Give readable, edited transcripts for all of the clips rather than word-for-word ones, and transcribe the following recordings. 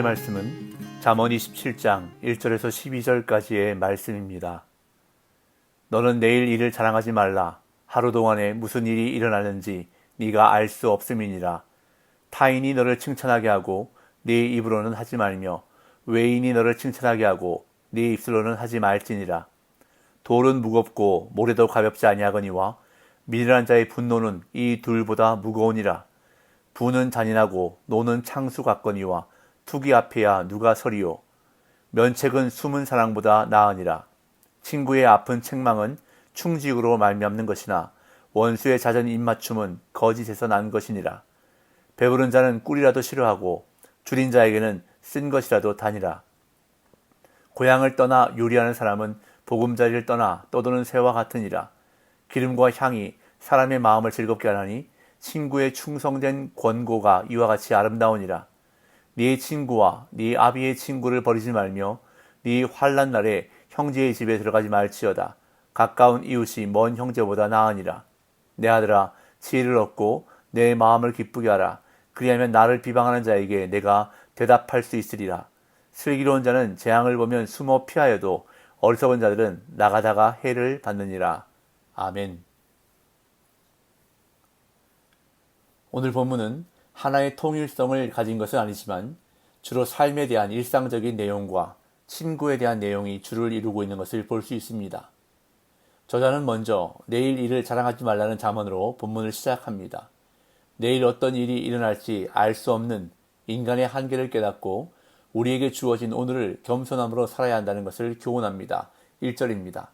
오늘의 말씀은 잠언 27장 1절에서 12절까지의 말씀입니다. 너는 내일 일을 자랑하지 말라. 하루 동안에 무슨 일이 일어나는지 네가 알 수 없음이니라. 타인이 너를 칭찬하게 하고 네 입으로는 하지 말며 외인이 너를 칭찬하게 하고 네 입술로는 하지 말지니라. 돌은 무겁고 모래도 가볍지 아니하거니와 미련한 자의 분노는 이 둘보다 무거우니라. 부는 잔인하고 노는 창수 같거니와 투기 앞에야 누가 서리요. 면책은 숨은 사랑보다 나으니라. 친구의 아픈 책망은 충직으로 말미암는 것이나 원수의 잦은 입맞춤은 거짓에서 난 것이니라. 배부른 자는 꿀이라도 싫어하고 줄인 자에게는 쓴 것이라도 다니라. 고향을 떠나 요리하는 사람은 보금자리를 떠나 떠도는 새와 같으니라. 기름과 향이 사람의 마음을 즐겁게 하나니 친구의 충성된 권고가 이와 같이 아름다우니라. 네 친구와 네 아비의 친구를 버리지 말며 네 환난 날에 형제의 집에 들어가지 말지어다. 가까운 이웃이 먼 형제보다 나으니라. 내 아들아, 지혜를 얻고 내 마음을 기쁘게 하라. 그리하면 나를 비방하는 자에게 내가 대답할 수 있으리라. 슬기로운 자는 재앙을 보면 숨어 피하여도 어리석은 자들은 나가다가 해를 받느니라. 아멘. 오늘 본문은 하나의 통일성을 가진 것은 아니지만 주로 삶에 대한 일상적인 내용과 친구에 대한 내용이 주를 이루고 있는 것을 볼 수 있습니다. 저자는 먼저 내일 일을 자랑하지 말라는 잠언으로 본문을 시작합니다. 내일 어떤 일이 일어날지 알 수 없는 인간의 한계를 깨닫고 우리에게 주어진 오늘을 겸손함으로 살아야 한다는 것을 교훈합니다. 1절입니다.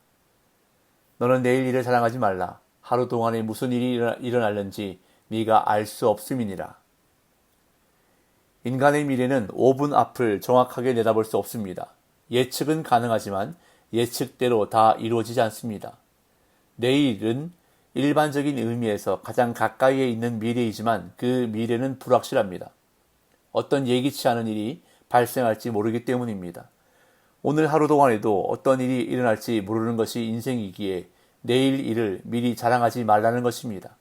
너는 내일 일을 자랑하지 말라. 하루 동안에 무슨 일이 일어날는지 네가 알 수 없음이니라. 인간의 미래는 5분 앞을 정확하게 내다볼 수 없습니다. 예측은 가능하지만 예측대로 다 이루어지지 않습니다. 내일은 일반적인 의미에서 가장 가까이에 있는 미래이지만 그 미래는 불확실합니다. 어떤 예기치 않은 일이 발생할지 모르기 때문입니다. 오늘 하루 동안에도 어떤 일이 일어날지 모르는 것이 인생이기에 내일 일을 미리 자랑하지 말라는 것입니다.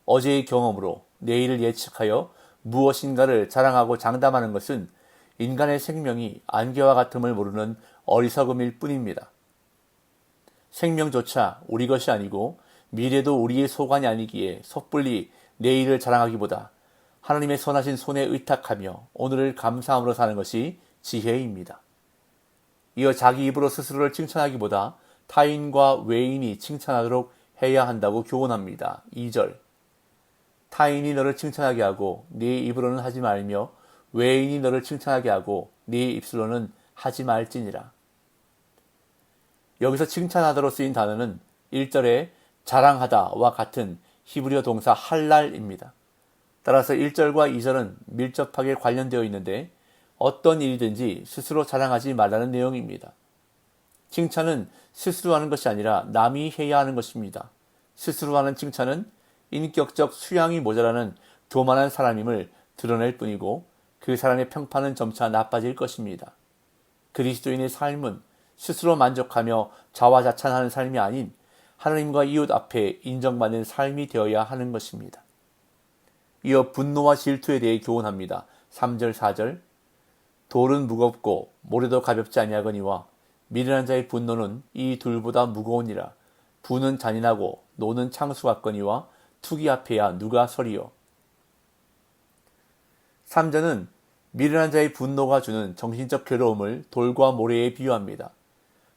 어제의 경험으로 내일을 예측하여 무엇인가를 자랑하고 장담하는 것은 인간의 생명이 안개와 같음을 모르는 어리석음일 뿐입니다. 생명조차 우리 것이 아니고 미래도 우리의 소관이 아니기에 섣불리 내일을 자랑하기보다 하나님의 선하신 손에 의탁하며 오늘을 감사함으로 사는 것이 지혜입니다. 이어 자기 입으로 스스로를 칭찬하기보다 타인과 외인이 칭찬하도록 해야 한다고 교훈합니다. 2절. 타인이 너를 칭찬하게 하고 네 입으로는 하지 말며 외인이 너를 칭찬하게 하고 네 입술로는 하지 말지니라. 여기서 칭찬하다로 쓰인 단어는 1절에 자랑하다와 같은 히브리어 동사 할랄입니다. 따라서 1절과 2절은 밀접하게 관련되어 있는데 어떤 일이든지 스스로 자랑하지 말라는 내용입니다. 칭찬은 스스로 하는 것이 아니라 남이 해야 하는 것입니다. 스스로 하는 칭찬은 인격적 수양이 모자라는 교만한 사람임을 드러낼 뿐이고 그 사람의 평판은 점차 나빠질 것입니다. 그리스도인의 삶은 스스로 만족하며 자화자찬하는 삶이 아닌 하나님과 이웃 앞에 인정받는 삶이 되어야 하는 것입니다. 이어 분노와 질투에 대해 교훈합니다. 3절 4절. 돌은 무겁고 모래도 가볍지 아니하거니와 미련한 자의 분노는 이 둘보다 무거우니라. 부는 잔인하고 노는 창수 같거니와 투기 앞에야 누가 서리요. 3절은 미련한 자의 분노가 주는 정신적 괴로움을 돌과 모래에 비유합니다.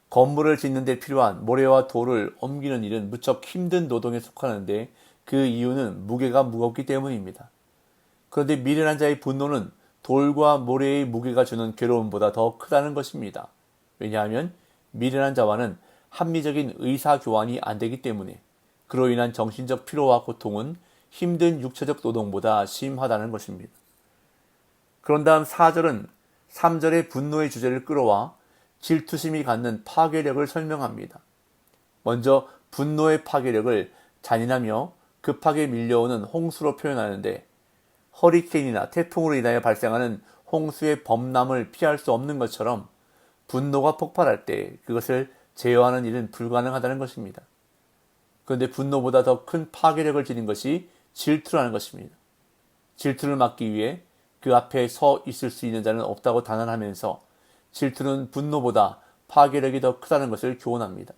건물을 짓는 데 필요한 모래와 돌을 옮기는 일은 무척 힘든 노동에 속하는데 그 이유는 무게가 무겁기 때문입니다. 그런데 미련한 자의 분노는 돌과 모래의 무게가 주는 괴로움보다 더 크다는 것입니다. 왜냐하면 미련한 자와는 합리적인 의사교환이 안 되기 때문에 그로 인한 정신적 피로와 고통은 힘든 육체적 노동보다 심하다는 것입니다. 그런 다음 4절은 3절의 분노의 주제를 끌어와 질투심이 갖는 파괴력을 설명합니다. 먼저 분노의 파괴력을 잔인하며 급하게 밀려오는 홍수로 표현하는데 허리케인이나 태풍으로 인하여 발생하는 홍수의 범람을 피할 수 없는 것처럼 분노가 폭발할 때 그것을 제어하는 일은 불가능하다는 것입니다. 그런데 분노보다 더 큰 파괴력을 지닌 것이 질투라는 것입니다. 질투를 막기 위해 그 앞에 서 있을 수 있는 자는 없다고 단언하면서 질투는 분노보다 파괴력이 더 크다는 것을 교훈합니다.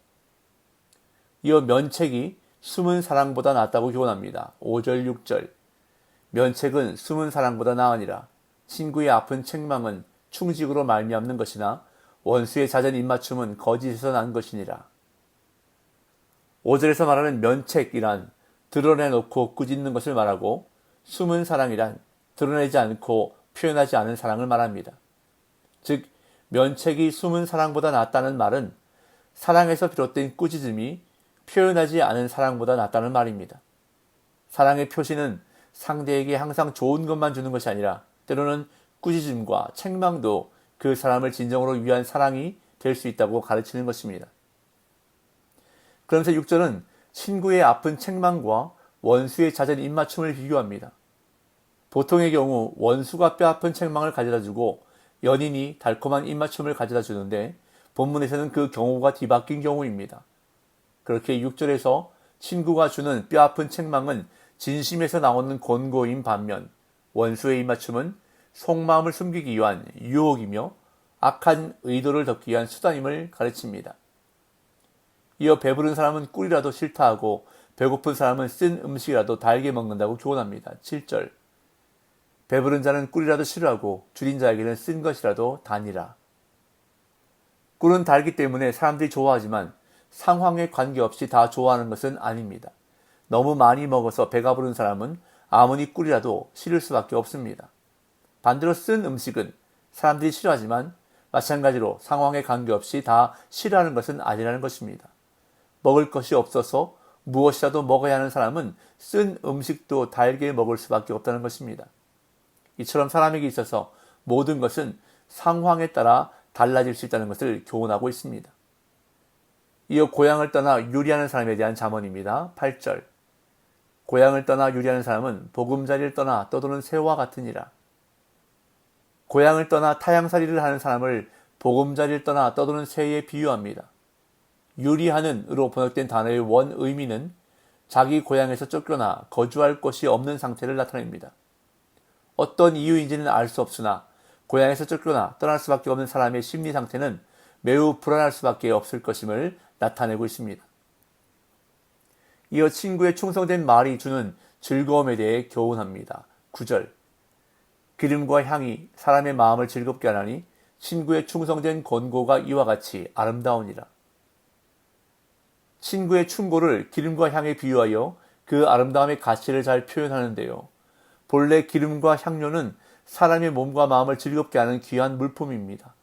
이어 면책이 숨은 사랑보다 낫다고 교훈합니다. 5절 6절 면책은 숨은 사랑보다 나으니라. 친구의 아픈 책망은 충직으로 말미암는 것이나 원수의 잦은 입맞춤은 거짓에서 난 것이니라. 5절에서 말하는 면책이란 드러내놓고 꾸짖는 것을 말하고 숨은 사랑이란 드러내지 않고 표현하지 않은 사랑을 말합니다. 즉 면책이 숨은 사랑보다 낫다는 말은 사랑에서 비롯된 꾸짖음이 표현하지 않은 사랑보다 낫다는 말입니다. 사랑의 표시는 상대에게 항상 좋은 것만 주는 것이 아니라 때로는 꾸짖음과 책망도 그 사람을 진정으로 위한 사랑이 될 수 있다고 가르치는 것입니다. 그러면서 6절은 친구의 아픈 책망과 원수의 잦은 입맞춤을 비교합니다. 보통의 경우 원수가 뼈아픈 책망을 가져다주고 연인이 달콤한 입맞춤을 가져다주는데 본문에서는 그 경우가 뒤바뀐 경우입니다. 그렇게 6절에서 친구가 주는 뼈아픈 책망은 진심에서 나오는 권고인 반면 원수의 입맞춤은 속마음을 숨기기 위한 유혹이며 악한 의도를 덮기 위한 수단임을 가르칩니다. 이어 배부른 사람은 꿀이라도 싫다 하고 배고픈 사람은 쓴 음식이라도 달게 먹는다고 교훈합니다. 7절 배부른 자는 꿀이라도 싫어하고 줄인 자에게는 쓴 것이라도 다니라. 꿀은 달기 때문에 사람들이 좋아하지만 상황에 관계없이 다 좋아하는 것은 아닙니다. 너무 많이 먹어서 배가 부른 사람은 아무리 꿀이라도 싫을 수밖에 없습니다. 반대로 쓴 음식은 사람들이 싫어하지만 마찬가지로 상황에 관계없이 다 싫어하는 것은 아니라는 것입니다. 먹을 것이 없어서 무엇이라도 먹어야 하는 사람은 쓴 음식도 달게 먹을 수밖에 없다는 것입니다. 이처럼 사람에게 있어서 모든 것은 상황에 따라 달라질 수 있다는 것을 교훈하고 있습니다. 이어 고향을 떠나 유리하는 사람에 대한 잠언입니다. 8절 고향을 떠나 유리하는 사람은 보금자리를 떠나 떠도는 새와 같으니라. 고향을 떠나 타향살이를 하는 사람을 보금자리를 떠나 떠도는 새에 비유합니다. 유리하는으로 번역된 단어의 원 의미는 자기 고향에서 쫓겨나 거주할 곳이 없는 상태를 나타냅니다. 어떤 이유인지는 알 수 없으나 고향에서 쫓겨나 떠날 수밖에 없는 사람의 심리 상태는 매우 불안할 수밖에 없을 것임을 나타내고 있습니다. 이어 친구의 충성된 말이 주는 즐거움에 대해 교훈합니다. 9절 기름과 향이 사람의 마음을 즐겁게 하나니 친구의 충성된 권고가 이와 같이 아름다우니라. 친구의 충고를 기름과 향에 비유하여 그 아름다움의 가치를 잘 표현하는데요. 본래 기름과 향료는 사람의 몸과 마음을 즐겁게 하는 귀한 물품입니다.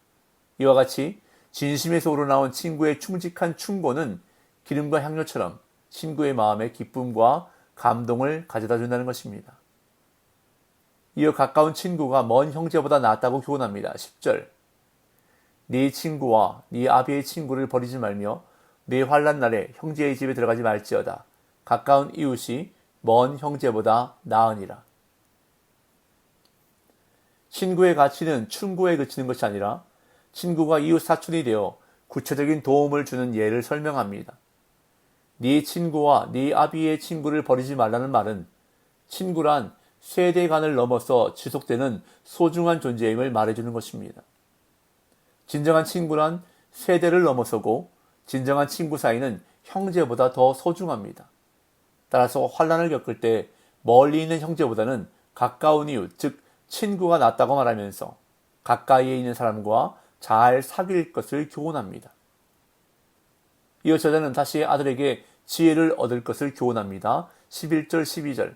이와 같이 진심에서 우러나온 친구의 충직한 충고는 기름과 향료처럼 친구의 마음에 기쁨과 감동을 가져다 준다는 것입니다. 이어 가까운 친구가 먼 형제보다 낫다고 교훈합니다. 10절 네 친구와 네 아비의 친구를 버리지 말며 네 환난 날에 형제의 집에 들어가지 말지어다. 가까운 이웃이 먼 형제보다 나으니라. 친구의 가치는 충고에 그치는 것이 아니라 친구가 이웃 사촌이 되어 구체적인 도움을 주는 예를 설명합니다. 네 친구와 네 아비의 친구를 버리지 말라는 말은 친구란 세대 간을 넘어서 지속되는 소중한 존재임을 말해주는 것입니다. 진정한 친구란 세대를 넘어서고 진정한 친구 사이는 형제보다 더 소중합니다. 따라서 환난을 겪을 때 멀리 있는 형제보다는 가까운 이웃, 즉 친구가 낫다고 말하면서 가까이에 있는 사람과 잘 사귈 것을 교훈합니다. 이어 저자는 다시 아들에게 지혜를 얻을 것을 교훈합니다. 11절 12절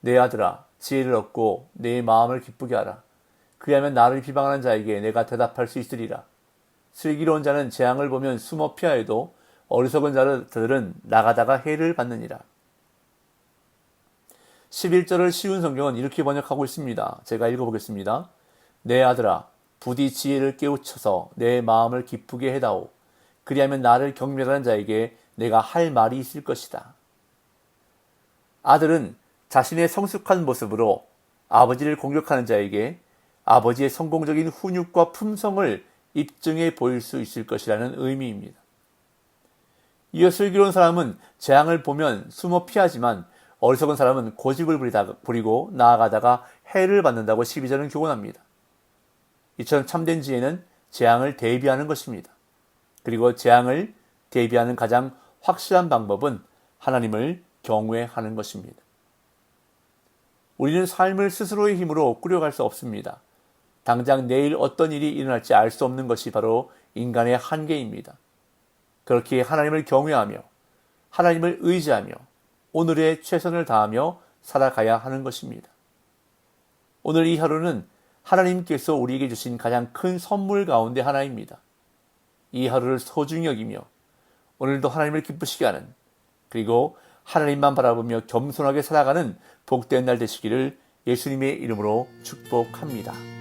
내 아들아 지혜를 얻고 내 마음을 기쁘게 하라. 그리하면 나를 비방하는 자에게 내가 대답할 수 있으리라. 슬기로운 자는 재앙을 보면 숨어 피하여도 어리석은 자들은 나가다가 해를 받느니라. 11절을 쉬운 성경은 이렇게 번역하고 있습니다. 제가 읽어보겠습니다. 내 아들아 부디 지혜를 깨우쳐서 내 마음을 기쁘게 해다오. 그리하면 나를 경멸하는 자에게 내가 할 말이 있을 것이다. 아들은 자신의 성숙한 모습으로 아버지를 공격하는 자에게 아버지의 성공적인 훈육과 품성을 입증해 보일 수 있을 것이라는 의미입니다. 이어 슬기로운 사람은 재앙을 보면 숨어 피하지만 어리석은 사람은 고집을 부리고 나아가다가 해를 받는다고 12절은 교훈합니다. 이처럼 참된 지혜는 재앙을 대비하는 것입니다. 그리고 재앙을 대비하는 가장 확실한 방법은 하나님을 경외하는 것입니다. 우리는 삶을 스스로의 힘으로 꾸려갈 수 없습니다. 당장 내일 어떤 일이 일어날지 알 수 없는 것이 바로 인간의 한계입니다. 그렇게 하나님을 경외하며 하나님을 의지하며 오늘의 최선을 다하며 살아가야 하는 것입니다. 오늘 이 하루는 하나님께서 우리에게 주신 가장 큰 선물 가운데 하나입니다. 이 하루를 소중히 여기며 오늘도 하나님을 기쁘시게 하는, 그리고 하나님만 바라보며 겸손하게 살아가는 복된 날 되시기를 예수님의 이름으로 축복합니다.